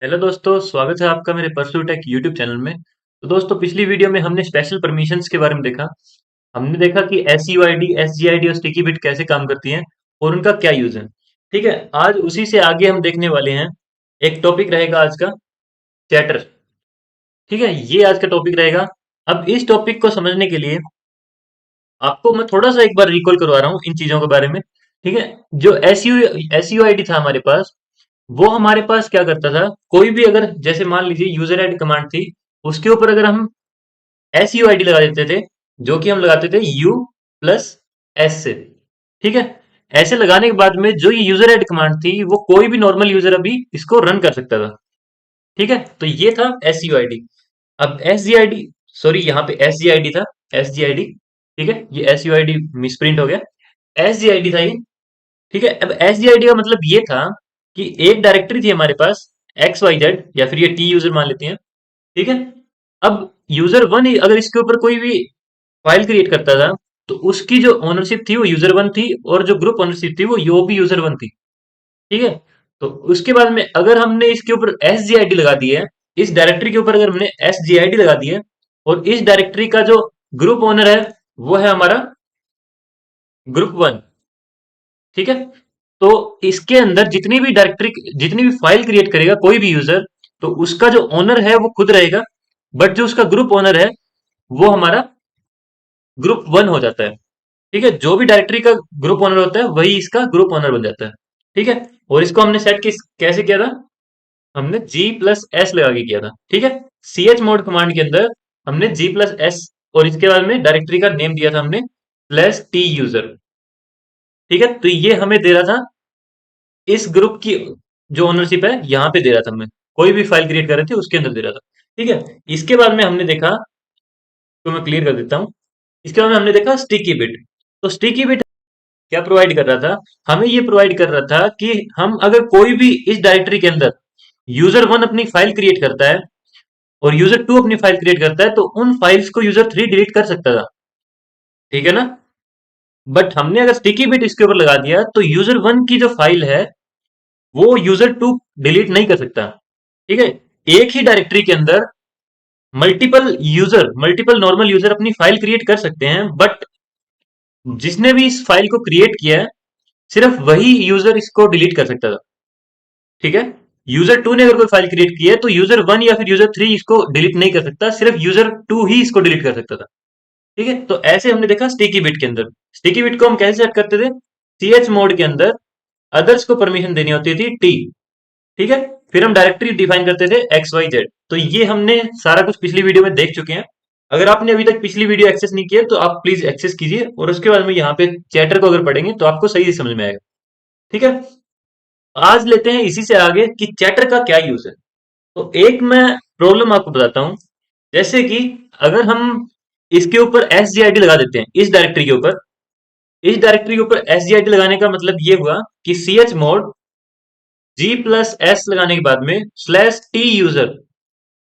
Hello दोस्तों, स्वागत है आपका मेरे परस्यू टेक यूट्यूब चैनल में। तो दोस्तों, पिछली वीडियो में हमने स्पेशल परमिशंस के बारे में देखा। हमने देखा कि S U I D, S G I D और स्टिकी बिट कैसे काम करती हैं और उनका क्या यूज है। ठीक है, आज उसी से आगे हम देखने वाले हैं। एक टॉपिक रहेगा आज का, चैटर। ठीक है, ये आज का टॉपिक रहेगा। अब इस टॉपिक को समझने के लिए आपको मैं थोड़ा सा एक बार रिकॉल करवा रहा हूँ इन चीजों के बारे में। ठीक है, जो एस यू आई डी था हमारे पास, वो हमारे पास क्या करता था। कोई भी अगर जैसे मान लीजिए यूजर एड कमांड थी, उसके ऊपर अगर हम एस यू आई डी लगा देते थे, जो कि हम लगाते थे यू प्लस एस से। ठीक है, ऐसे लगाने के बाद में जो ये यूजर एड कमांड थी, वो कोई भी नॉर्मल यूजर अभी इसको रन कर सकता था। ठीक है, तो ये था एस यू आई डी। अब S G I D, sorry यहाँ पे एस जी आई डी था, एस जी आई डी। ठीक है, ये S U I D misprint हो गया, एस जी आई डी था ये। ठीक है, अब एस जी आई डी का मतलब ये था कि एक डायरेक्टरी थी हमारे पास, एक्स वाई जेड, या फिर ये टी यूजर मान लेते हैं। ठीक है, अब यूजर वन अगर इसके ऊपर कोई भी फाइल क्रिएट करता था, तो उसकी जो ओनरशिप थी वो यूजर वन थी, और जो ग्रुप ओनरशिप थी वो भी यूजर वन थी। ठीक है, तो उसके बाद में अगर हमने इसके ऊपर एस जी आई डी लगा दी है, इस डायरेक्टरी के ऊपर अगर हमने एस जी आई डी लगा दी है, और इस डायरेक्टरी का जो ग्रुप ओनर है वो है हमारा ग्रुप वन। ठीक है, तो इसके अंदर जितनी भी डायरेक्टरी, जितनी भी फाइल क्रिएट करेगा कोई भी यूजर, तो उसका जो ओनर है वो खुद रहेगा, बट जो उसका ग्रुप ओनर है वो हमारा ग्रुप वन हो जाता है। ठीक है, जो भी डायरेक्टरी का ग्रुप ओनर होता है वही इसका ग्रुप ओनर बन जाता है। ठीक है, और इसको हमने सेट कैसे किया था, हमने जी प्लस एस लगा के किया था। ठीक है, सी एच मोड कमांड के अंदर हमने जी प्लस एस, और इसके बाद में डायरेक्टरी का नेम दिया था हमने प्लस टी यूजर। ठीक है, तो ये हमें दे रहा था इस ग्रुप की जो ओनरशिप है, यहाँ पे दे रहा था। मैं कोई भी फाइल क्रिएट कर रहे थे उसके अंदर दे रहा था। ठीक है, इसके बाद में हमने देखा, तो मैं क्लियर कर देता हूँ। इसके बाद में हमने देखा स्टिकी बिट। तो स्टिकी बिट क्या प्रोवाइड कर रहा था, हमें ये प्रोवाइड कर रहा था कि हम अगर कोई भी इस डायरेक्टरी के अंदर यूजर वन अपनी फाइल क्रिएट करता है और यूजर टू अपनी फाइल क्रिएट करता है, तो उन फाइल्स को यूजर थ्री डिलीट कर सकता था। ठीक है ना, बट हमने अगर स्टिकी बिट इसके ऊपर लगा दिया, तो यूजर वन की जो फाइल है वो यूजर टू डिलीट नहीं कर सकता। ठीक है, एक ही डायरेक्टरी के अंदर मल्टीपल नॉर्मल यूजर अपनी फाइल क्रिएट कर सकते हैं, बट जिसने भी इस फाइल को क्रिएट किया है, सिर्फ वही यूजर इसको डिलीट कर सकता था। ठीक है, यूजर टू ने अगर कोई फाइल क्रिएट की है, तो यूजर वन या फिर यूजर थ्री इसको डिलीट नहीं कर सकता, सिर्फ यूजर टू ही इसको डिलीट कर सकता था। ठीक है, तो ऐसे हमने देखा स्टिकी बिट के अंदर। स्टिकी बिट को हम कैसे सेट करते थे, सी एच मोड के अंदर अदर्स को परमिशन देनी होती थी टी। ठीक है, फिर हम डायरेक्टरी डिफाइन करते थे एक्स वाई जेड। तो ये हमने सारा कुछ पिछली वीडियो में देख चुके हैं। अगर आपने अभी तक पिछली वीडियो एक्सेस नहीं किया, तो आप प्लीज एक्सेस कीजिए, और उसके बाद में यहाँ पे चैटर को अगर पढ़ेंगे तो आपको सही से समझ में आएगा। ठीक है, आज लेते हैं इसी से आगे कि चैटर का क्या यूज है। तो एक मैं प्रॉब्लम आपको बताता हूं। जैसे कि अगर हम इसके ऊपर एस जी आई डी लगा देते हैं, इस डायरेक्टरी के ऊपर एस जी आई डी लगाने का मतलब ये हुआ कि सी एच मोड जी प्लस एस लगाने के बाद में स्लैश टी यूजर।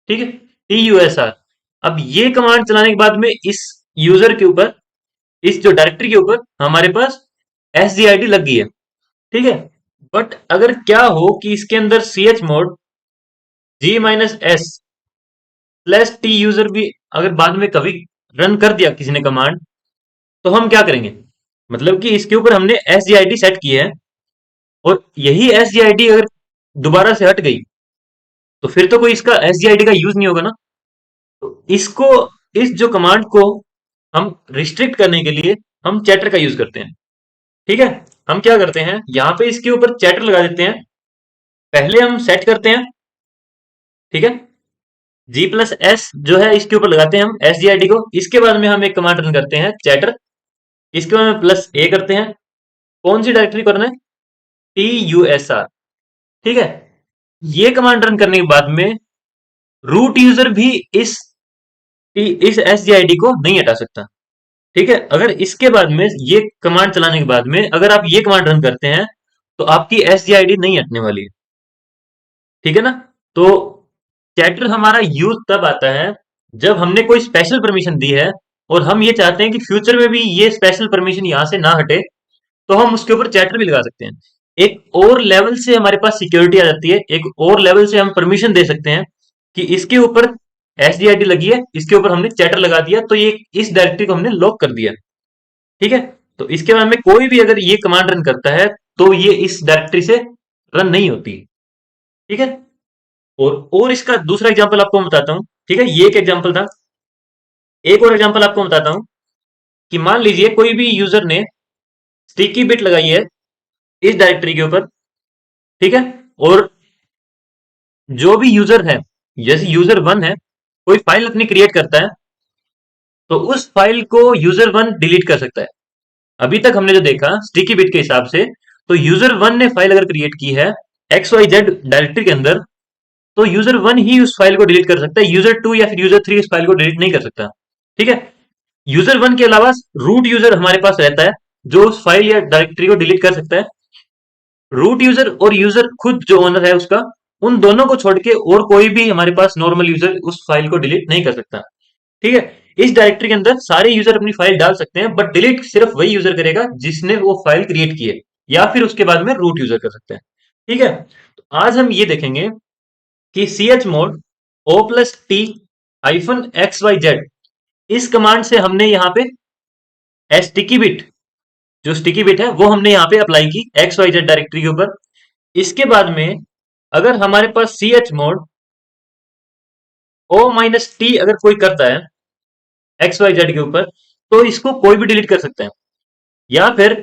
ठीक है, टी यू एस आर। अब ये कमांड चलाने के बाद में इस यूजर के ऊपर, इस जो डायरेक्टरी के ऊपर हमारे पास एस जी आई डी लग गई है। ठीक है, बट अगर क्या हो कि इसके अंदर C H mod G minus S plus T यूजर भी अगर बाद में कभी रन कर दिया किसी ने कमांड, तो हम क्या करेंगे। मतलब कि इसके ऊपर हमने S G I D set की है, और यही एस जी आई डी अगर दोबारा से हट गई, तो फिर तो कोई इसका एस जी आई डी का यूज नहीं होगा ना। तो इसको, इस जो कमांड को हम रिस्ट्रिक्ट करने के लिए हम चैटर का यूज करते हैं। ठीक है, हम क्या करते हैं, यहाँ पे इसके ऊपर चैटर लगा देते हैं। पहले हम सेट करते हैं। ठीक है, जी प्लस एस जो है इसके ऊपर लगाते हैं हम एस जी आई डी को। इसके बाद में हम एक कमांड रन करते हैं चैटर। इसके बाद में प्लस ए करते हैं। कौन सी डायरेक्टरी करना है, टी यू एस आर। ठीक है, ये कमांड रन करने के बाद में रूट यूजर भी इस एस जी आई डी को नहीं हटा सकता। ठीक है, अगर इसके बाद में ये कमांड चलाने के बाद में अगर आप ये कमांड रन करते हैं, तो आपकी एस जी आई डी नहीं हटने वाली है। ठीक है ना, तो चैटर हमारा यूज तब आता है जब हमने कोई स्पेशल परमिशन दी है, और हम ये चाहते हैं कि फ्यूचर में भी ये स्पेशल परमिशन यहां से ना हटे, तो हम उसके ऊपर चैटर भी लगा सकते हैं। एक और लेवल से हमारे पास सिक्योरिटी आ जाती है, एक और लेवल से हम परमिशन दे सकते हैं कि इसके ऊपर एसडीआईडी लगी है, इसके ऊपर हमने चैटर लगा दिया, तो ये इस डायरेक्टरी को हमने लॉक कर दिया। ठीक है। तो इसके बाद में कोई भी अगर ये कमांड रन करता है तो ये इस डायरेक्टरी से रन नहीं होती। ठीक है। और इसका दूसरा एग्जांपल आपको मैं बताता हूं। ठीक है, ये एक एग्जांपल था। एक और एग्जांपल आपको बताता हूं कि मान लीजिए कोई भी यूजर ने स्टिकी बिट लगाई है इस डायरेक्टरी के ऊपर। ठीक है। और जो भी यूजर है, जैसे यूजर वन है, कोई फाइल अपनी क्रिएट करता है, तो उस फाइल को यूजर वन डिलीट कर सकता है। अभी तक हमने जो देखा स्टिकी बिट के हिसाब से, तो यूजर वन ने फाइल अगर क्रिएट की है एक्स वाई जेड डायरेक्टरी के अंदर, तो यूजर वन ही उस फाइल को डिलीट कर सकता है, यूजर टू या फिर यूजर थ्री उस फाइल को डिलीट नहीं कर सकता। ठीक है। यूजर वन के अलावा रूट यूजर हमारे पास रहता है, जो उस फाइल या डायरेक्टरी को डिलीट कर सकता है। रूट यूजर और यूजर खुद जो ओनर है उसका, उन दोनों को छोड़ के और कोई भी हमारे पास नॉर्मल यूजर उस फाइल को डिलीट नहीं कर सकता। ठीक है। इस डायरेक्टरी के अंदर सारे यूजर अपनी फाइल डाल सकते हैं, बट डिलीट सिर्फ वही यूजर करेगा जिसने वो फाइल क्रिएट की है, या फिर उसके बाद में रूट यूजर कर सकते हैं। ठीक है। तो आज हम ये देखेंगे कि C H mod O plus T hyphen X Y Z, इस कमांड से हमने यहाँ पे स्टिकी बिट, जो स्टिकी बिट है वो हमने यहाँ पे अप्लाई की एक्स वाई जेड डायरेक्टरी के ऊपर। इसके बाद में अगर हमारे पास C H mod O minus T अगर कोई करता है एक्स वाई जेड के ऊपर, तो इसको कोई भी डिलीट कर सकता है। या फिर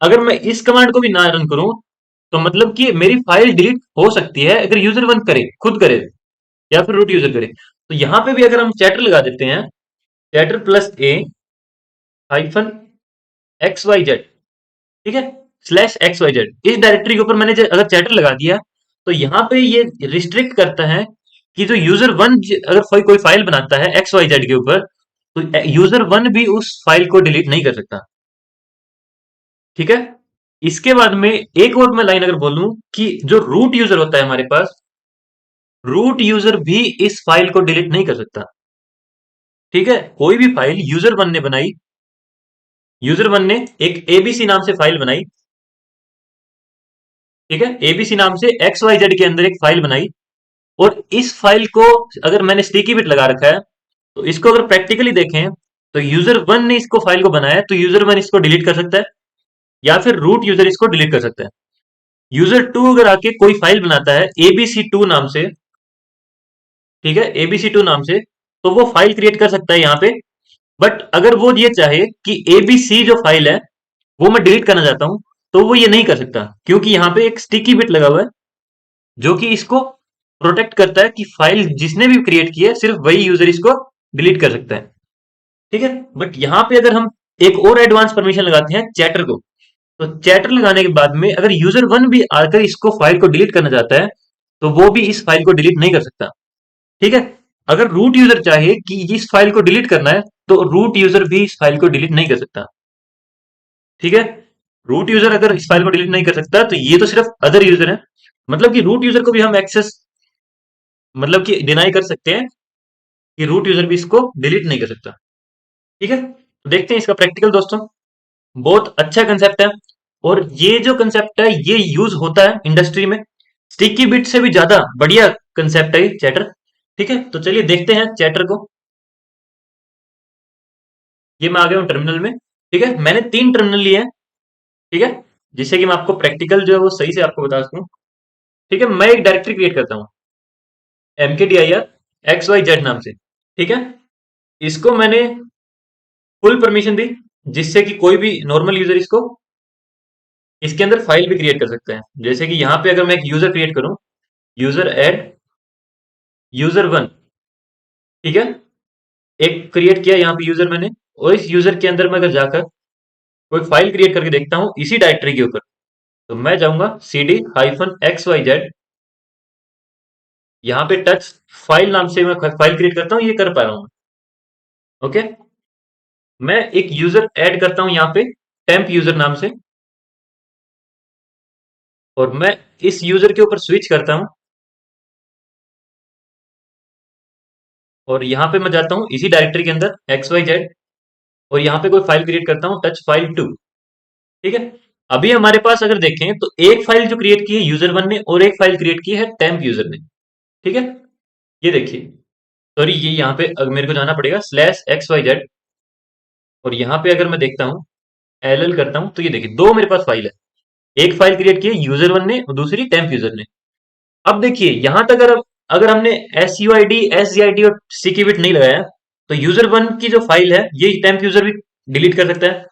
अगर मैं इस कमांड को भी ना रन करूं, तो मतलब कि मेरी फाइल डिलीट हो सकती है अगर यूजर वन करे, खुद करे, या फिर रूट यूजर करे। तो यहां पे भी अगर हम चैटर लगा देते हैं, चैटर प्लस ए हाइफन एक्स वाई जेड, ठीक है, स्लैश एक्स वाई जेड, इस डायरेक्टरी के ऊपर मैंने अगर चैटर लगा दिया, तो यहाँ पे ये रिस्ट्रिक्ट करता है कि जो यूजर वन अगर कोई फाइल बनाता है एक्स वाई जेड के ऊपर, तो यूजर वन भी उस फाइल को डिलीट नहीं कर सकता। ठीक है। इसके बाद में एक और मैं लाइन अगर बोलूं कि जो रूट यूजर होता है हमारे पास, रूट यूजर भी इस फाइल को डिलीट नहीं कर सकता। ठीक है। कोई भी फाइल यूजर वन ने बनाई, यूजर वन ने एक एबीसी नाम से फाइल बनाई, ठीक है, एबीसी नाम से एक्स वाई जेड के अंदर एक फाइल बनाई, और इस फाइल को अगर मैंने स्टिकी बिट लगा रखा है, तो इसको अगर प्रैक्टिकली देखें, तो यूजर वन ने इसको फाइल को बनाया, तो यूजर वन इसको डिलीट कर सकता है, या फिर रूट यूजर इसको डिलीट कर सकता है। यूजर टू अगर आके कोई फाइल बनाता है एबीसी टू नाम से, ठीक है, एबीसी टू नाम से, तो वो फाइल क्रिएट कर सकता है यहाँ पे। बट अगर वो ये चाहे कि एबीसी जो फाइल है वो मैं डिलीट करना चाहता हूं, तो वो ये नहीं कर सकता, क्योंकि यहाँ पे एक स्टिकी बिट लगा हुआ है जो कि इसको प्रोटेक्ट करता है कि फाइल जिसने भी क्रिएट की है सिर्फ वही यूजर इसको डिलीट कर सकता है। ठीक है। बट यहाँ पे अगर हम एक और एडवांस परमिशन लगाते हैं चैटर को, तो चैटर लगाने के बाद में अगर यूजर वन भी आकर इसको फाइल को डिलीट करना चाहता है, तो वो भी इस फाइल को डिलीट नहीं कर सकता। ठीक है। अगर रूट यूजर चाहे कि इस फाइल को डिलीट करना है, तो रूट यूजर भी इस फाइल को डिलीट नहीं कर सकता। ठीक है। रूट यूजर अगर इस फाइल को डिलीट नहीं कर सकता, तो ये तो सिर्फ अदर यूजर है, मतलब कि रूट यूजर को भी हम एक्सेस, मतलब कि डिनाई कर सकते हैं कि रूट यूजर भी इसको डिलीट नहीं कर सकता। ठीक है। तो देखते हैं इसका प्रैक्टिकल दोस्तों। बहुत अच्छा कंसेप्ट है, और ये जो कंसेप्ट है ये यूज होता है इंडस्ट्री में। स्टिकी बिट से भी ज्यादा बढ़िया कंसेप्ट है चैटर। ठीक है। तो चलिए देखते हैं चैटर को। ये मैं आ गया हूँ टर्मिनल में। ठीक है। मैंने 3 टर्मिनल लिए हैं। ठीक है। जिससे कि मैं आपको प्रैक्टिकल जो है वो सही से आपको बता सकूं। ठीक है। मैं एक डायरेक्टरी क्रिएट करता हूँ MKDIR XYZ नाम से। ठीक है। इसको मैंने फुल परमिशन दी, जिससे कि कोई भी नॉर्मल यूजर इसको, इसके अंदर फाइल भी क्रिएट कर सकते हैं। जैसे कि यहाँ पे अगर मैं एक यूजर क्रिएट करूं, यूजर एड यूजर वन, ठीक है, एक क्रिएट किया यहाँ पे यूजर मैंने, और इस यूजर के अंदर मैं अगर जाकर कोई फाइल क्रिएट करके देखता हूँ इसी डायरेक्टरी के ऊपर, तो मैं जाऊंगा CD-XYZ, यहाँ पे टच फाइल नाम से मैं फाइल क्रिएट करता हूँ, ये कर पा रहा हूँ। ओके। मैं एक यूजर ऐड करता हूं यहाँ पे टेम्प यूजर नाम से, और मैं इस यूजर के ऊपर स्विच करता हूं, और यहाँ पे मैं जाता हूँ इसी डायरेक्टरी के अंदर XYZ, और यहाँ पे कोई फाइल क्रिएट करता हूँ टच फाइल 2। ठीक है। अभी हमारे पास अगर देखें तो एक फाइल जो क्रिएट की है यूजर वन ने और एक फाइल क्रिएट की है टेम्प यूजर ने। ठीक है, ये देखिए, सॉरी ये यहाँ पे मेरे को जाना पड़ेगा /XYZ, और यहाँ पे अगर मैं देखता हूँ LL करता हूँ तो ये देखिए दो मेरे पास फाइल है। एक फाइल क्रिएट की है यूजर वन ने और दूसरी टेम्प यूजर ने। अब देखिए यहां तक अगर अगर हमने SUID SGID और sticky bit नहीं लगाया तो यूजर वन की जो फाइल है ये टेम्प यूजर भी डिलीट कर सकता है।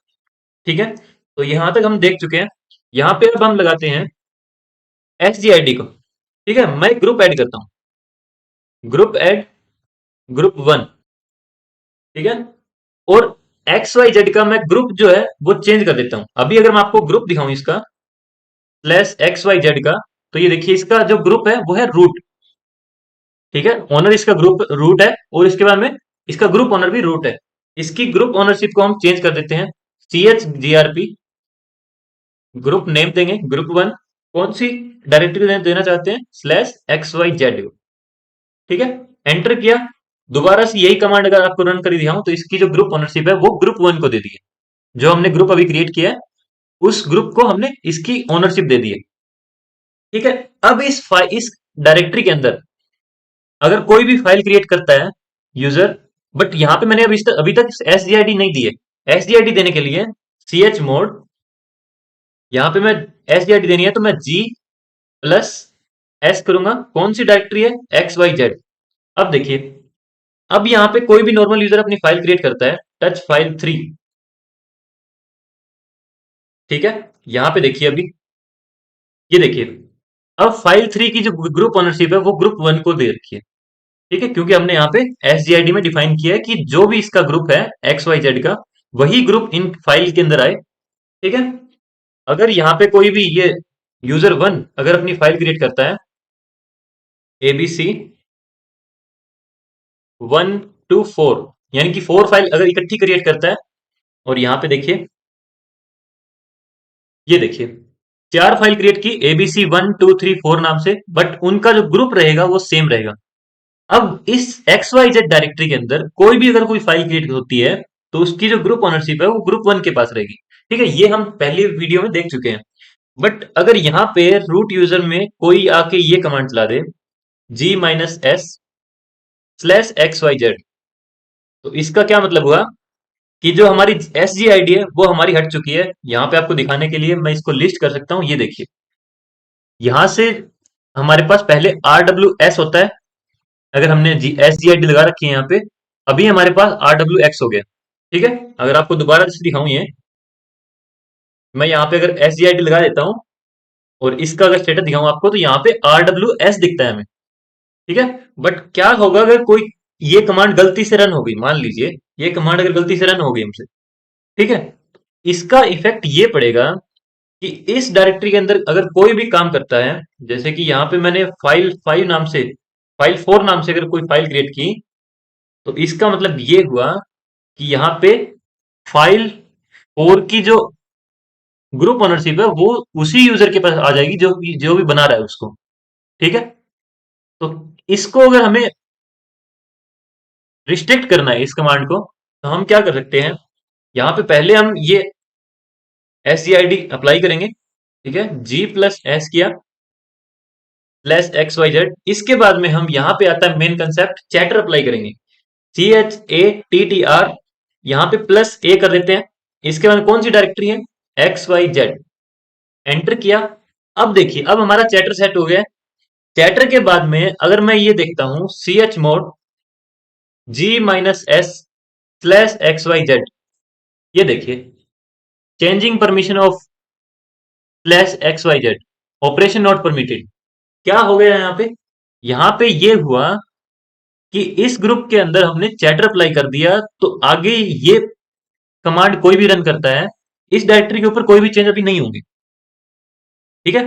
ठीक है, तो यहां तक हम देख चुके हैं। यहां पे अब हम लगाते हैं SGID को। ठीक है, मैं ग्रुप ऐड करता हूं, ग्रुप ऐड ग्रुप वन। ठीक है, और XYZ का मैं ग्रुप जो है वो चेंज कर देता हूं। अभी अगर मैं आपको ग्रुप दिखाऊं इसका /XYZ का, तो ये देखिए इसका जो ग्रुप है वो है रूट। ठीक है, ओनर इसका ग्रुप रूट है और इसके बाद में इसका ग्रुप ओनर भी रूट है। इसकी ग्रुप ओनरशिप को हम चेंज कर देते हैं CHGRP, ग्रुप नेम देंगे ग्रुप वन। कौन सी डायरेक्टरी देना चाहते हैं /XYZ। ठीक है, एंटर किया। दोबारा से यही कमांड अगर आपको रन कर दिया हूं तो इसकी जो ग्रुप ओनरशिप है वो ग्रुप वन को दे दी है। जो हमने ग्रुप अभी क्रिएट किया है उस ग्रुप को हमने इसकी ओनरशिप दे दी है। ठीक है, अब इस डायरेक्टरी के अंदर अगर कोई भी फाइल क्रिएट करता है यूजर, बट यहां पे मैंने अभी तक SGID नहीं दी है। SGID देने के लिए chmod, यहां पे मैं SGID देनी है तो मैं G+S करूंगा। कौन सी डायरेक्टरी है XYZ। अब देखिए, अब यहां पे कोई भी नॉर्मल यूजर अपनी फाइल क्रिएट करता है टच फाइल 3। ठीक है, यहां पे देखिए अभी ये देखिए, अब फाइल 3 की जो ग्रुप ओनरशिप है वो ग्रुप वन को दे रखी है। ठीक है, क्योंकि हमने यहाँ पे SGID में डिफाइन किया है कि जो भी इसका ग्रुप है XYZ का वही ग्रुप इन फाइल के अंदर आए। ठीक है, अगर यहाँ पे कोई भी ये यूजर वन अगर अपनी फाइल क्रिएट करता है ABC1 to 4, यानी कि 4 फाइल अगर इकट्ठी क्रिएट करता है, और यहाँ पे देखिए ये देखिए 4 फाइल क्रिएट की ABC1 2 3 4 नाम से, बट उनका जो ग्रुप रहेगा वो सेम रहेगा। अब इस XYZ डायरेक्टरी के अंदर कोई भी अगर कोई फाइल क्रिएट होती है तो उसकी जो ग्रुप ओनरशिप है वो ग्रुप वन के पास रहेगी। ठीक है, ये हम पहली वीडियो में देख चुके हैं। बट अगर यहाँ पे रूट यूजर में कोई आके ये कमांड चला दे G-S/XYZ, तो इसका क्या मतलब हुआ कि जो हमारी SGID है वो हमारी हट चुकी है। यहाँ पे आपको दिखाने के लिए मैं इसको लिस्ट कर सकता हूँ। ये देखिए, यहां से हमारे पास पहले RWS होता है। अगर हमने SGID लगा रखी है यहाँ पे, अभी हमारे पास RWX हो गया। ठीक है, अगर आपको दोबारा से दिखाऊं ये, मैं यहाँ पे अगर SGID लगा देता हूँ और इसका अगर स्टेटस दिखाऊं आपको तो यहाँ पे RWS दिखता है हमें। ठीक है, बट क्या होगा अगर कोई ये कमांड गलती से रन हो गई, मान लीजिए ये कमांड अगर गलती से रन हो गई हमसे। ठीक है, इसका इफेक्ट ये पड़ेगा कि इस डायरेक्टरी के अंदर अगर कोई भी काम करता है, जैसे कि यहाँ पे मैंने फाइल 4 नाम से अगर कोई फाइल क्रिएट की, तो इसका मतलब ये हुआ कि यहाँ पे फाइल 4 की जो ग्रुप ओनरशिप है वो उसी यूजर के पास आ जाएगी जो भी बना रहा है उसको। ठीक है, तो इसको अगर हमें रिस्ट्रिक्ट करना है इस कमांड को, तो हम क्या कर सकते हैं, यहाँ पे पहले हम ये SGID अप्लाई करेंगे। ठीक है, G+S किया /XYZ। इसके बाद में हम यहाँ पे आता है मेन कंसेप्ट चैटर अप्लाई करेंगे, CHATTR, यहाँ पे +A कर देते हैं। इसके बाद कौन सी डायरेक्टरी है XYZ, एंटर किया। अब देखिए अब हमारा चैटर सेट हो गया। चैटर के बाद में अगर मैं ये देखता हूं chmod G-S/XYZ, ये देखिए changing permission of /XYZ, operation not permitted. क्या हो गया यहाँ पे ये हुआ कि इस ग्रुप के अंदर हमने चैटर अप्लाई कर दिया, तो आगे ये कमांड कोई भी रन करता है इस डायरेक्टरी के ऊपर कोई भी चेंज अभी नहीं होंगे। ठीक है,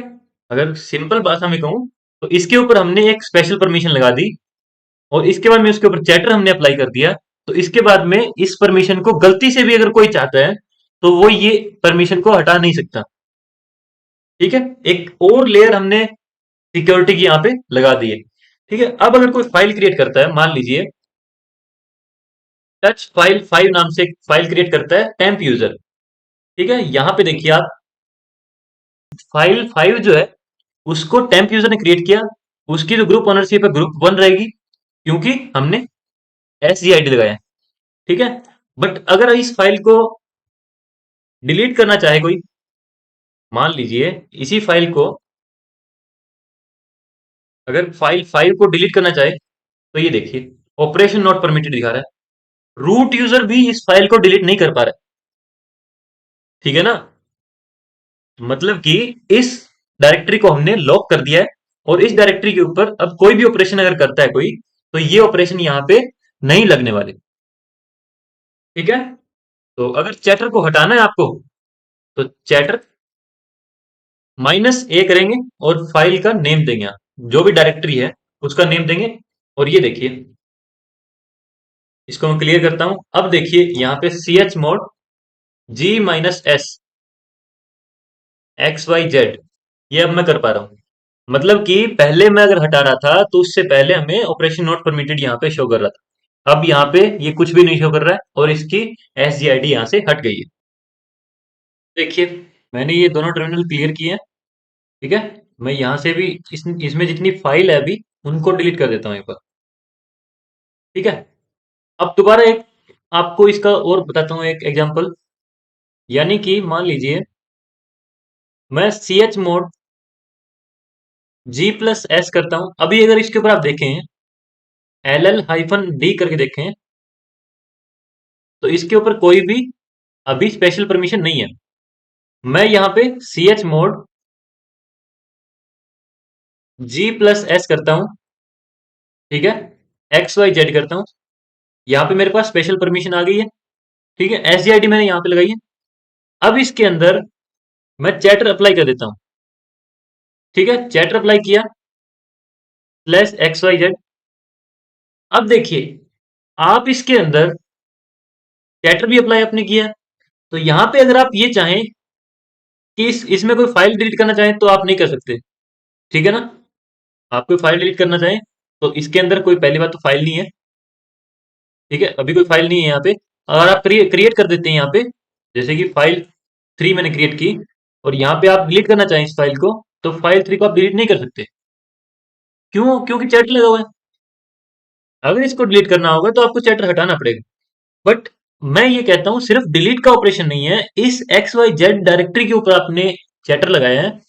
अगर सिंपल भाषा में कहूं तो इसके ऊपर हमने एक स्पेशल परमिशन लगा दी और इसके बाद में उसके ऊपर चैटर हमने अप्लाई कर दिया। तो इसके बाद में इस परमिशन को गलती से भी अगर कोई चाहता है तो वो ये परमिशन को हटा नहीं सकता। ठीक है, एक और लेयर हमने सिक्योरिटी की यहाँ पे लगा दी है। ठीक है, अब अगर कोई फाइल क्रिएट करता है, मान लीजिए टच फाइल 5 नाम से एक फाइल क्रिएट करता है टेम्प यूजर। ठीक है, यहाँ पे देखिए आप फाइल 5 जो है उसको टेम्प यूजर ने क्रिएट किया, उसकी जो ग्रुप ओनरशिप है ग्रुप 1 रहेगी, क्योंकि हमने SGID लगाया है। ठीक है। बट अगर इस फाइल को डिलीट करना चाहे कोई, मान लीजिए इसी फाइल को, अगर फाइल 5 को डिलीट करना चाहे, तो ये देखिए ऑपरेशन नॉट परमिटेड दिखा रहा है, रूट यूजर भी इस फाइल को डिलीट नहीं कर पा रहा है। ठीक है ना। मतलब कि इस डायरेक्टरी को हमने लॉक कर दिया है, और इस डायरेक्टरी के ऊपर अब कोई भी ऑपरेशन अगर करता है कोई, तो ये ऑपरेशन यहां पे नहीं लगने वाले। ठीक है। तो अगर चैटर को हटाना है आपको, तो चैटर -A करेंगे और फाइल का नेम देंगे, यहाँ जो भी डायरेक्टरी है उसका नेम देंगे। और ये देखिए, इसको मैं क्लियर करता हूं। अब देखिए यहाँ पे chmod G-S XYZ, ये अब मैं कर पा रहा हूँ। मतलब कि पहले मैं अगर हटा रहा था तो उससे पहले हमें ऑपरेशन नॉट परमिटेड यहाँ पे शो कर रहा था, अब यहाँ पे ये कुछ भी नहीं शो कर रहा है और इसकी SGID यहाँ से हट गई है। देखिए मैंने ये दोनों टर्मिनल क्लियर किए हैं। ठीक है। मैं यहाँ से भी इसमें जितनी फाइल है अभी उनको डिलीट कर देता हूँ एक बार। ठीक है। अब दोबारा एक आपको इसका और बताता हूँ एक एग्जांपल। यानी कि मान लीजिए मैं chmod G+S करता हूँ। अभी अगर इसके ऊपर आप देखें LL-D करके देखें, तो इसके ऊपर कोई भी अभी स्पेशल परमिशन नहीं है। मैं यहाँ पे chmod G+S करता हूँ। ठीक है। XYZ करता हूँ, यहाँ पे मेरे पास स्पेशल परमिशन आ गई है। ठीक है। SGID मैंने यहाँ पे लगाई है। अब इसके अंदर मैं चैटर अप्लाई कर देता हूँ। ठीक है। चैटर अप्लाई किया /XYZ। अब देखिए आप इसके अंदर चैटर भी अप्लाई आपने किया, तो यहाँ पे अगर आप ये चाहें कि इसमें कोई फाइल डिलीट करना चाहें तो आप नहीं कर सकते। ठीक है ना। आप कोई फाइल डिलीट करना चाहें तो इसके अंदर कोई, पहली बात तो फाइल नहीं है। ठीक है। अभी कोई फाइल नहीं है यहाँ पे। अगर आप क्रिएट कर देते हैं यहाँ पे, जैसे कि फाइल 3 मैंने क्रिएट की, और यहाँ पे आप डिलीट करना चाहें इस फाइल को, तो फाइल 3 को आप डिलीट नहीं कर सकते। क्यों? क्योंकि चैटर लगा हुआ है। अगर इसको डिलीट करना होगा तो आपको चैटर हटाना पड़ेगा। बट मैं ये कहता हूं सिर्फ डिलीट का ऑपरेशन नहीं है, इस XYZ डायरेक्टरी के ऊपर आपने चैटर लगाया है,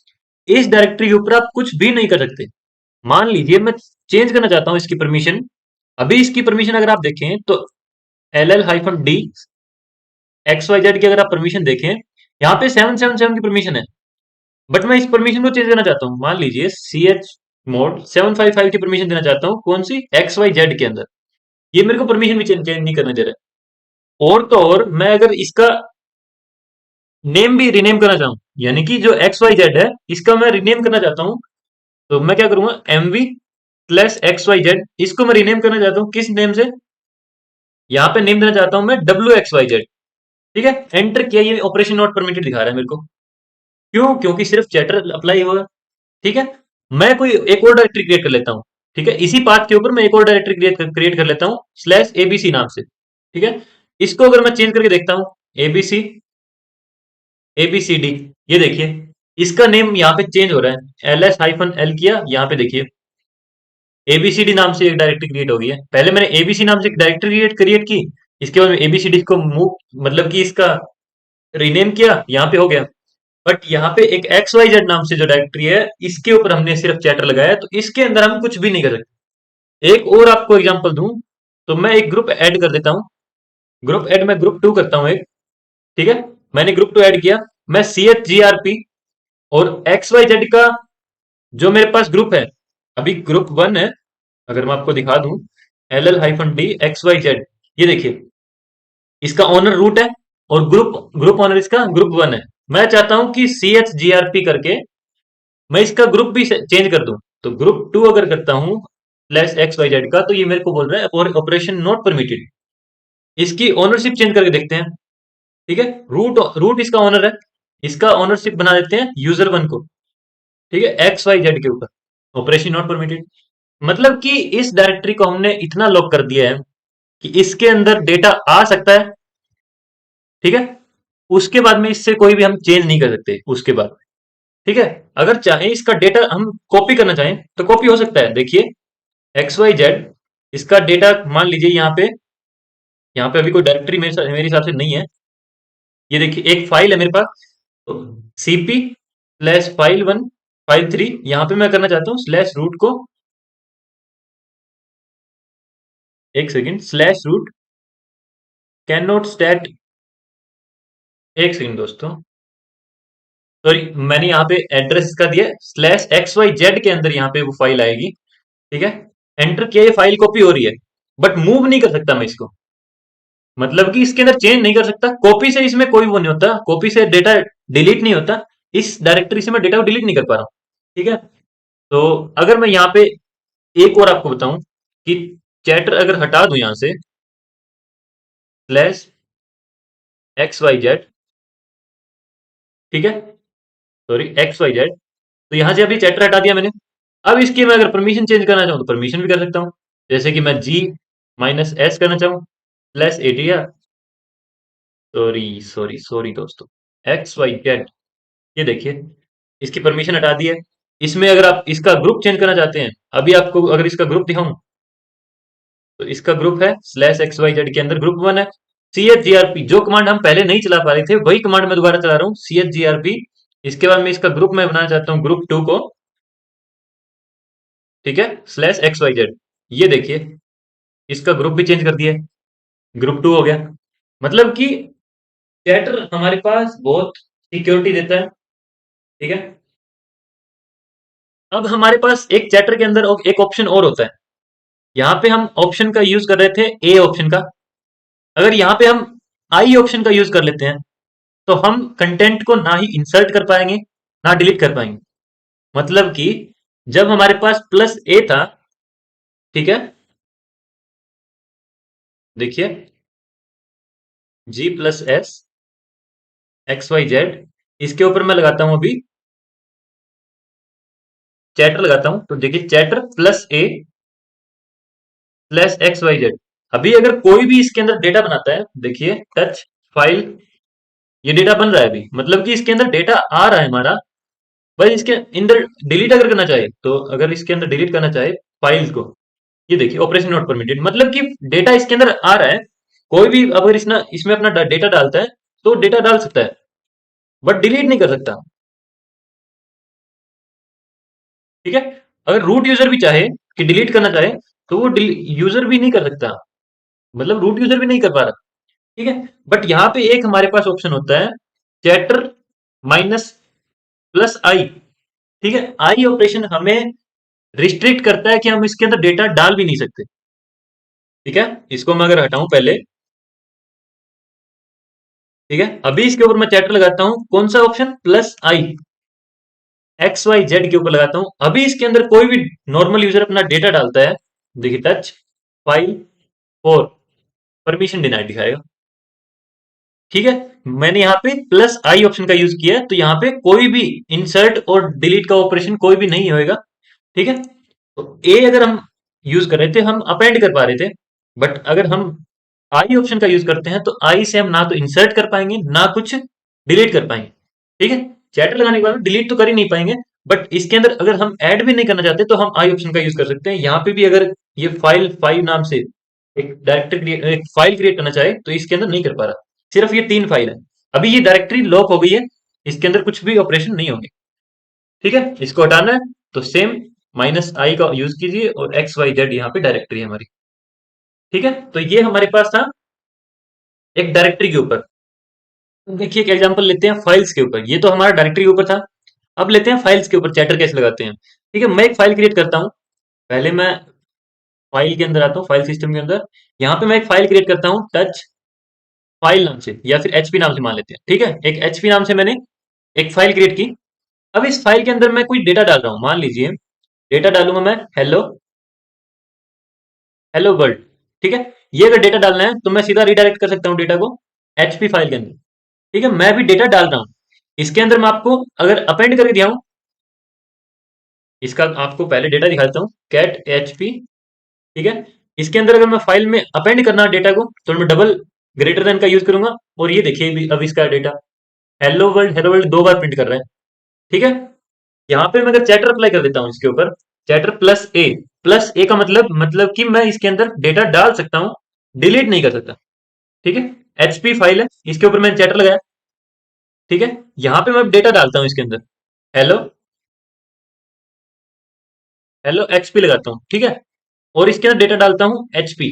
इस डायरेक्टरी के ऊपर आप कुछ भी नहीं कर सकते। मान लीजिए मैं चेंज करना चाहता हूं इसकी परमिशन। अभी इसकी परमिशन अगर आप देखें तो LL-D XYZ की अगर आप परमिशन देखें, यहाँ पे 777 की परमिशन है। बट मैं इस परमिशन को चेंज करना चाहता हूँ। मान लीजिए chmod 755 की परमिशन देना चाहता हूँ, कौन सी? XYZ के अंदर। ये मेरे को परमिशन भी चेंज नहीं करने दे रहा है। और तो और मैं अगर इसका नेम भी रीनेम करना चाहूँ, यानी कि जो XYZ है इसका मैं रीनेम करना चाहता हूँ, तो मैं क्या करूंगा, MV+XYZ, इसको मैं रीनेम करना चाहता हूँ किस नेम से? यहाँ पे नेम देना चाहता हूँ मैं WXYZ। ठीक है। एंटर किया, ये ऑपरेशन नॉट परमिटेड दिखा रहा है मेरे को। क्यों? क्योंकि सिर्फ चैटर अप्लाई हुआ। ठीक है। मैं कोई एक और डायरेक्टरी क्रिएट कर लेता हूँ। ठीक है। इसी पाथ के ऊपर मैं एक और डायरेक्टरी क्रिएट कर लेता हूँ /ABC नाम से। ठीक है। इसको अगर मैं चेंज करके देखता हूँ, ABC ABCD, ये देखिए इसका नेम यहाँ पे चेंज हो रहा है, LS-L किया, यहाँ पे देखिए ABCD नाम से एक डायरेक्टरी क्रिएट हो गई है। पहले मैंने ABC नाम से एक डायरेक्टरी क्रिएट की, इसके बाद में ABCD को मूव मतलब कि इसका रीनेम किया, यहाँ पे हो गया। बट यहाँ पे एक XYZ नाम से जो डायरेक्टरी है, इसके ऊपर हमने सिर्फ चैटर लगाया, तो इसके अंदर हम कुछ भी नहीं कर सकते। एक और आपको एग्जांपल दूं, तो मैं एक ग्रुप ऐड कर देता हूं। ग्रुप ऐड मैं ग्रुप 2 करता हूं एक। ठीक है। मैंने ग्रुप 2 ऐड किया। मैं CHGRP और XYZ का जो मेरे पास ग्रुप है, अभी ग्रुप 1 है, अगर मैं आपको दिखा दूं, LL-D XYZ, ये देखिए इसका ओनर रूट है, और ग्रुप ग्रुप ओनर इसका ग्रुप 1 है। मैं चाहता हूं कि CHGRP करके मैं इसका ग्रुप भी चेंज कर दूं, तो ग्रुप 2 अगर करता हूं /XYZ का, तो ये मेरे को बोल रहा है ऑपरेशन नॉट परमिटेड। इसकी ओनरशिप चेंज करके देखते हैं। ठीक है। रूट रूट इसका ओनर है, इसका ओनरशिप बना देते हैं user1 को। ठीक है। XYZ के ऊपर ऑपरेशन नॉट परमिटेड। मतलब कि इस डायरेक्टरी को हमने इतना लॉक कर दिया है कि इसके अंदर डेटा आ सकता है। ठीक है। उसके बाद में इससे कोई भी हम चेंज नहीं कर सकते उसके बाद। ठीक है। अगर चाहे इसका डेटा हम कॉपी करना चाहें तो कॉपी हो सकता है। देखिए एक्स वाई जेड, इसका डेटा मान लीजिए यहाँ पे अभी कोई डायरेक्टरी मेरे हिसाब से नहीं है। ये देखिए एक फाइल है मेरे पास, तो सीपी स्लैश फाइल 1 फाइल 3, यहाँ पे मैं करना चाहता हूँ स्लैश रूट को, एक second, slash root can not stat, एक सेकंड दोस्तों, सॉरी, मैंने यहाँ पे एड्रेस इसका दिया स्लैश एक्स वाई जेड के अंदर, यहाँ पे वो फाइल आएगी। ठीक है, एंटर किया, ये फाइल कॉपी हो रही है, बट मूव नहीं कर सकता मैं इसको, मतलब कि इसके अंदर चेंज नहीं कर सकता। कॉपी से इसमें कोई वो नहीं होता, कॉपी से डेटा डिलीट नहीं होता, इस डायरेक्टरी से मैं डेटा को डिलीट नहीं कर पा रहा हूँ। ठीक है, तो अगर मैं यहाँ पे एक और आपको बताऊं कि चैटर अगर हटा दूं यहाँ से स्लैश एक्स वाई जेड, ठीक है, सॉरी एक्स वाई जेड, तो यहाँ से अभी चैटर हटा दिया मैंने। अब इसकी मैं अगर परमिशन चेंज करना चाहूँ तो परमिशन भी कर सकता हूँ, जैसे कि मैं जी माइनस एस करना चाहूँ plus ATR, sorry sorry sorry दोस्तों, एक्स वाई जेड, ये देखिए इसकी परमिशन हटा दी है। इसमें अगर आप इसका ग्रुप चेंज करना चाहते हैं, अभी आपको अगर इसका ग्रुप दिखाऊं तो इसका ग्रुप है स्लैश एक्स वाई जेड के अंदर ग्रुप 1 है। C H G R P, जो कमांड हम पहले नहीं चला पा रहे थे वही कमांड मैं दोबारा चला रहा हूँ, C H G R P. इसके बाद में इसका ग्रुप मैं बनाना चाहता हूँ ग्रुप 2 को, ठीक है, स्लैश एक्स वाई जेड, ये देखिए इसका ग्रुप भी चेंज कर दिया है, ग्रुप 2 हो गया। मतलब कि चैटर हमारे पास बहुत सिक्योरिटी देता है। ठीक है, अब हमारे पास एक चैटर के अंदर एक ऑप्शन और होता है। यहाँ पे हम ऑप्शन का यूज कर रहे थे, ए ऑप्शन का, अगर यहाँ पे हम आई ऑप्शन का यूज कर लेते हैं तो हम कंटेंट को ना ही इंसर्ट कर पाएंगे ना डिलीट कर पाएंगे। मतलब कि जब हमारे पास प्लस ए था, ठीक है, देखिए G plus S X Y Z, इसके ऊपर मैं लगाता हूं अभी चैटर लगाता हूं, तो देखिए चैटर प्लस ए प्लस एक्स वाई जेड, अभी अगर कोई भी इसके अंदर डेटा बनाता है, देखिए टच फाइल, ये डेटा बन रहा है अभी, मतलब कि इसके अंदर डेटा आ रहा है हमारा। भाई इसके अंदर डिलीट अगर करना चाहे, तो अगर इसके अंदर डिलीट करना चाहे फाइल्स को, ये देखिए ऑपरेशन नॉट परमिटेड, मतलब कि डेटा इसके अंदर आ रहा है, कोई भी अगर इसमें अपना डेटा डालता है तो डेटा डाल सकता है, बट डिलीट नहीं कर सकता। ठीक है, अगर रूट यूजर भी चाहे कि डिलीट करना चाहे तो वो यूजर भी नहीं कर सकता, मतलब रूट यूजर भी नहीं कर पा रहा। ठीक है, बट यहाँ पे एक हमारे पास ऑप्शन होता है चैटर माइनस प्लस आई। ठीक है, आई ऑपरेशन हमें रिस्ट्रिक्ट करता है कि हम इसके अंदर डेटा डाल भी नहीं सकते। ठीक है, इसको मैं अगर हटाऊं पहले, ठीक है, अभी इसके ऊपर मैं चैटर लगाता हूं, कौन सा ऑप्शन, प्लस आई, एक्स वाई जेड के ऊपर लगाता हूं, अभी इसके अंदर कोई भी नॉर्मल यूजर अपना डेटा डालता है, देखिए टच फाइल और परमिशन डिनाइड दिखाएगा। ठीक है, मैंने यहाँ पे प्लस आई ऑप्शन का यूज किया है, तो यहाँ पे कोई भी इंसर्ट और डिलीट का ऑपरेशन कोई भी नहीं होएगा। ठीक है, तो ए अगर हम यूज कर रहे थे, हम अपेंड कर पा रहे थे, बट अगर हम आई ऑप्शन का यूज करते हैं तो आई से हम ना तो इंसर्ट कर पाएंगे ना कुछ डिलीट कर पाएंगे। ठीक है, चैटर लगाने के बाद डिलीट तो कर ही नहीं पाएंगे, बट इसके अंदर अगर हम ऐड भी नहीं करना चाहते तो हम आई ऑप्शन का यूज कर सकते हैं। यहाँ पे भी अगर ये फाइल 5 नाम से एक डायरेक्टरी एक फाइल क्रिएट करना चाहे तो इसके अंदर नहीं कर पा रहा, सिर्फ ये 3 फाइल है, अभी ये डायरेक्टरी लॉक हो गई है, इसके अंदर कुछ भी ऑपरेशन नहीं होंगे। ठीक है, इसको हटाना है तो सेम माइनस आई का यूज कीजिए और एक्स वाई जेड यहाँ पे डायरेक्टरी है हमारी। ठीक है, तो ये हमारे पास था एक डायरेक्टरी के ऊपर। देखिए एक एग्जांपल लेते हैं फाइल्स के ऊपर, ये तो हमारा डायरेक्टरी के ऊपर था, अब लेते हैं फाइल्स के ऊपर चैटर कैसे लगाते हैं। ठीक है, मैं एक फाइल क्रिएट करता हूँ, पहले मैं फाइल के अंदर आता हूँ, फाइल सिस्टम के अंदर, यहाँ पे मैं एक फाइल क्रिएट करता हूँ टच फाइल नाम से या फिर एचपी नाम से मान लेते हैं। ठीक है, एक एचपी नाम से मैंने एक फाइल क्रिएट की। अब इस फाइल के अंदर मैं कोई डेटा डाल रहा हूँ, मान लीजिए डेटा डालूंगा मैं हेलो हेलो वर्ल्ड। ठीक है, ये अगर डेटा डालना है तो मैं सीधा रिडायरेक्ट कर सकता हूँ डेटा को एचपी फाइल के अंदर। ठीक है, मैं भी डेटा डाल रहा हूँ, इसके अंदर मैं आपको अगर अपेंड करके दिया हूँ, इसका आपको पहले डेटा दिखाता हूँ कैट एचपी। ठीक है, इसके अंदर अगर मैं फाइल में अपेंड करना डेटा को तो मैं डबल ग्रेटर देन का यूज करूंगा, और ये देखिए अब इसका डेटा हेलो वर्ल्ड 2 बार प्रिंट कर रहा है। ठीक है, यहाँ पे मैं अगर चैटर अप्लाई कर देता हूँ इसके ऊपर, चैटर प्लस ए का मतलब कि मैं इसके अंदर डेटा डाल सकता हूँ, डिलीट नहीं कर सकता। ठीक है, एचपी फाइल है, इसके ऊपर मैंने चैटर लगाया। ठीक है, यहाँ पे मैं डेटा डालता हूँ इसके अंदर, हेलो हेलो एक्सपी लगाता हूँ। ठीक है, और इसके अंदर डेटा डालता हूँ एचपी,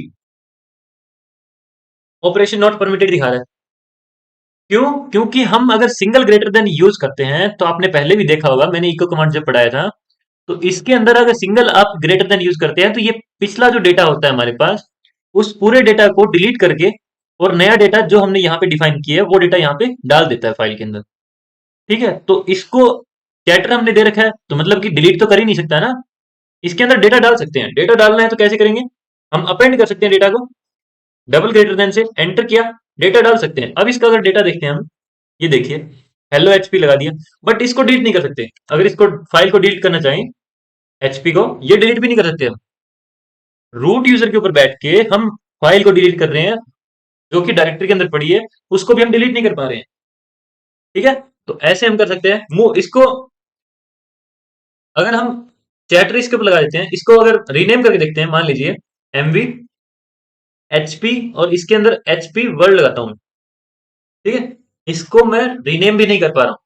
ऑपरेशन नॉट परमिटेड दिखा रहा है। क्यों? क्योंकि हम अगर सिंगल ग्रेटर देन यूज करते हैं, तो आपने पहले भी देखा होगा, मैंने इको कमांड जब पढ़ाया था, तो इसके अंदर अगर सिंगल आप ग्रेटर देन यूज करते हैं, तो ये पिछला जो डेटा होता है हमारे पास, उस पूरे डेटा को डिलीट करके और नया डेटा जो हमने यहाँ पे डिफाइन किया है वो डेटा यहाँ पे डाल देता है फाइल के अंदर। ठीक है, तो इसको कैटर हमने दे रखा है, तो मतलब कि डिलीट तो कर ही नहीं सकता ना, इसके अंदर डेटा डाल सकते हैं। डेटा डालना है तो कैसे करेंगे? हम अपेंड कर सकते हैं डेटा को, डबल ग्रेटर देन से एंटर किया, डेटा डाल सकते हैं। अब इसका अगर डेटा देखते हैं हम, ये देखिए, हेलो एचपी लगा दिया, बट इसको डिलीट नहीं कर सकते। अगर इसको फाइल को डिलीट करना चाहें, एचपी को, ये डिलीट भी नहीं कर सकते हम। रूट यूजर के ऊपर बैठ के हम फाइल को डिलीट कर रहे हैं, जो कि डायरेक्टरी के अंदर पड़ी है, उसको भी हम डिलीट नहीं कर पा रहे हैं। ठीक है, तो ऐसे हम कर सकते हैं मूव इसको। अगर हम चैटर इसके ऊपर लगा देते हैं, इसको अगर रीनेम करके देखते हैं, मान लीजिए एमवी एचपी, और इसके अंदर एचपी वर्ल्ड लगाता हूं। ठीक है, इसको मैं रीनेम भी नहीं कर पा रहा हूं।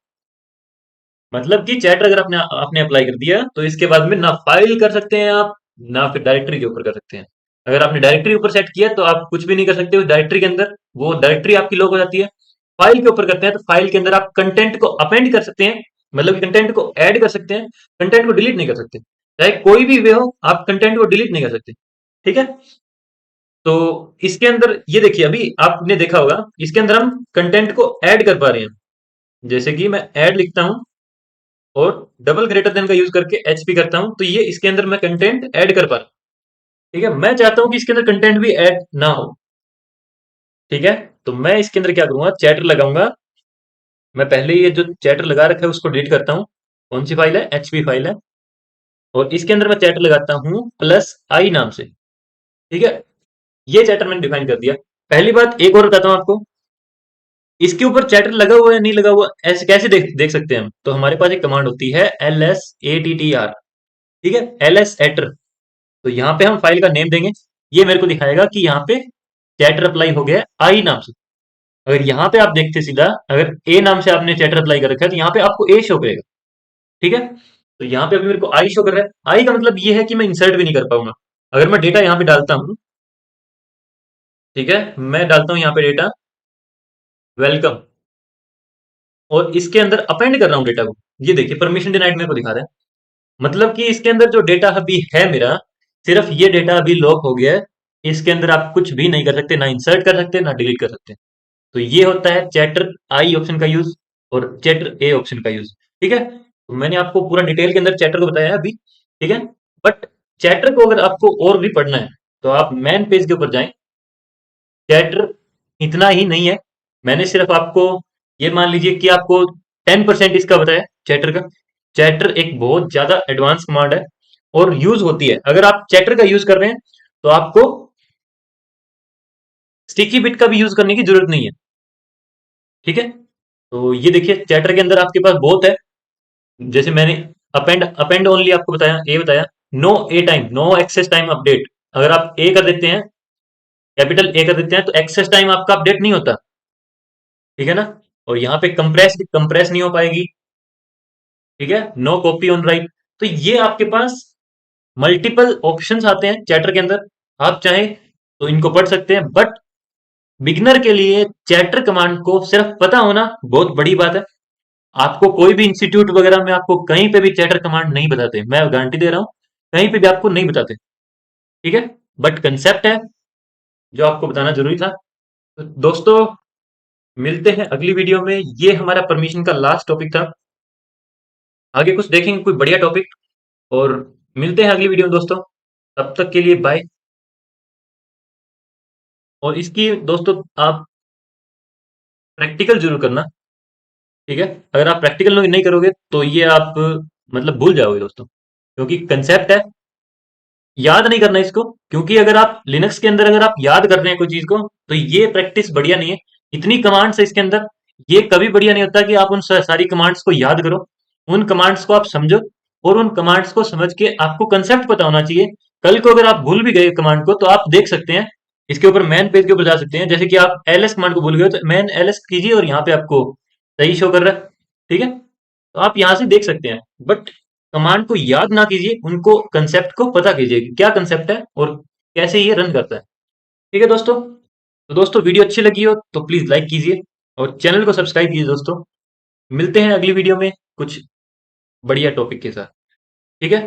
मतलब कि चैटर अगर आपने आपने अप्लाई कर दिया, तो इसके बाद में ना फाइल कर सकते हैं आप, ना फिर डायरेक्टरी के ऊपर कर सकते हैं। अगर आपने डायरेक्टरी ऊपर सेट किया, तो आप कुछ भी नहीं कर सकते उस डायरेक्टरी के अंदर, वो डायरेक्टरी आपकी लॉक हो जाती है। फाइल के ऊपर करते हैं, तो फाइल के अंदर आप कंटेंट को अपेंड कर सकते हैं, मतलब कंटेंट को ऐड कर सकते हैं, कंटेंट को डिलीट नहीं कर सकते। चाहे कोई भी वे हो, आप कंटेंट को डिलीट नहीं कर सकते। ठीक है, तो इसके अंदर ये देखिए, अभी आपने देखा होगा, इसके अंदर हम कंटेंट को ऐड कर पा रहे हैं। जैसे कि मैं ऐड लिखता हूं और डबल ग्रेटर देन का यूज करके एचपी करता हूं, तो ये इसके अंदर मैं कंटेंट ऐड कर पा रहा हूं। ठीक है, मैं चाहता हूं कि इसके अंदर कंटेंट भी ऐड ना हो। ठीक है, तो मैं इसके अंदर क्या करूंगा, चैटर लगाऊंगा। मैं पहले ये जो चैटर लगा रखा है उसको डिलीट करता हूँ। कौन सी फाइल है? एचपी फाइल है। और इसके अंदर मैं चैटर लगाता हूँ प्लस आई नाम से। ठीक है, ये चैटर मैंने डिफाइन कर दिया। पहली बात एक और बताता हूँ आपको, इसके ऊपर चैटर लगा हुआ है नहीं लगा हुआ, ऐसे कैसे देख सकते हैं हम? तो हमारे पास एक कमांड होती है LSATTR। ठीक है, LS एटर। तो यहाँ पे हम फाइल का नेम देंगे, ये मेरे को दिखाएगा कि यहाँ पे चैटर अप्लाई हो गया है आई नाम से। अगर यहाँ पे आप देखते सीधा, अगर ए नाम से आपने चैटर अप्लाई कर रखा है, तो यहाँ पे आपको ए शो करेगा। ठीक है, तो यहाँ पे अभी मेरे को आई शो कर रहा है। आई का मतलब ये है कि मैं इंसर्ट भी नहीं कर पाऊंगा। अगर मैं डेटा यहाँ पे डालता हूँ, ठीक है, मैं डालता हूँ यहाँ पे डेटा वेलकम, और इसके अंदर अपेंड कर रहा हूँ डेटा को, ये देखिए परमिशन डिनाइड मेरे को दिखा रहा है। मतलब कि इसके अंदर जो डेटा अभी है मेरा, सिर्फ ये डेटा अभी लॉक हो गया है। इसके अंदर आप कुछ भी नहीं कर सकते, ना इंसर्ट कर सकते, ना डिलीट कर सकते। तो ये होता है चैटर आई ऑप्शन का यूज और चैटर ए ऑप्शन का यूज। ठीक है, तो मैंने आपको पूरा डिटेल के अंदर चैटर को बताया है अभी। ठीक है, बट चैटर को अगर आपको और भी पढ़ना है, तो आप मेन पेज के ऊपर जाएं। चैटर इतना ही नहीं है, मैंने सिर्फ आपको, ये मान लीजिए कि आपको 10% इसका बताया चैटर का। चैटर एक बहुत ज्यादा एडवांस कमांड है और यूज होती है। अगर आप चैटर का यूज कर रहे हैं, तो आपको स्टिकी बिट का भी यूज करने की जरूरत नहीं है। ठीक है, तो ये देखिए चैटर के अंदर आपके पास बहुत है। जैसे मैंने अपेंड अपेंड ओनली आपको बताया, ए बताया, no atime, no access time update. अगर आप ए कर देते हैं, कैपिटल ए कर देते हैं, तो एक्सेस टाइम आपका अपडेट नहीं होता। ठीक है ना, और यहाँ पे कंप्रेस कंप्रेस नहीं हो पाएगी। ठीक है, नो कॉपी ऑन राइट। तो ये आपके पास मल्टीपल ऑप्शंस आते हैं चैटर के अंदर, आप चाहें तो इनको पढ़ सकते हैं। बट बिगिनर के लिए चैटर कमांड को सिर्फ पता होना बहुत बड़ी बात है। आपको कोई भी इंस्टीट्यूट वगैरह में आपको कहीं पे भी चैटर कमांड नहीं बताते, मैं गारंटी दे रहा हूं, कहीं पे भी आपको नहीं बताते। ठीक है, बट कंसेप्ट है जो आपको बताना जरूरी था। तो दोस्तों, मिलते हैं अगली वीडियो में। ये हमारा परमिशन का लास्ट टॉपिक था। आगे कुछ देखेंगे, कोई बढ़िया टॉपिक, और मिलते हैं अगली वीडियो में दोस्तों। तब तक के लिए बाय। और इसकी दोस्तों आप प्रैक्टिकल जरूर करना। ठीक है, अगर आप प्रैक्टिकल नहीं करोगे, तो ये आप मतलब भूल जाओगे दोस्तों, क्योंकि कंसेप्ट है, याद नहीं करना इसको। क्योंकि अगर आप लिनक्स के अंदर अगर आप याद कर रहे हैं कोई चीज को, तो ये प्रैक्टिस बढ़िया नहीं है। इतनी कमांड्स है इसके अंदर, ये कभी बढ़िया नहीं होता कि आप उन सारी कमांड्स को याद करो। उन कमांड्स को आप समझो, और उन कमांड्स को समझ के आपको कंसेप्ट पता होना चाहिए। कल को अगर आप भूल भी गए कमांड को, तो आप देख सकते हैं इसके ऊपर मैन पेज के ऊपर जा सकते हैं। जैसे कि आप एलएस कमांड को भूल गए हो, तो मैन एलएस कीजिए और यहाँ पे आपको सही शो कर रहा है। ठीक है, तो आप यहाँ से देख सकते हैं। बट कमांड को याद ना कीजिए, उनको कंसेप्ट को पता कीजिए कि क्या कंसेप्ट है और कैसे ये रन करता है। ठीक है दोस्तों, तो दोस्तों वीडियो अच्छी लगी हो तो प्लीज लाइक कीजिए और चैनल को सब्सक्राइब कीजिए दोस्तों। मिलते हैं अगली वीडियो में कुछ बढ़िया टॉपिक के साथ। ठीक है।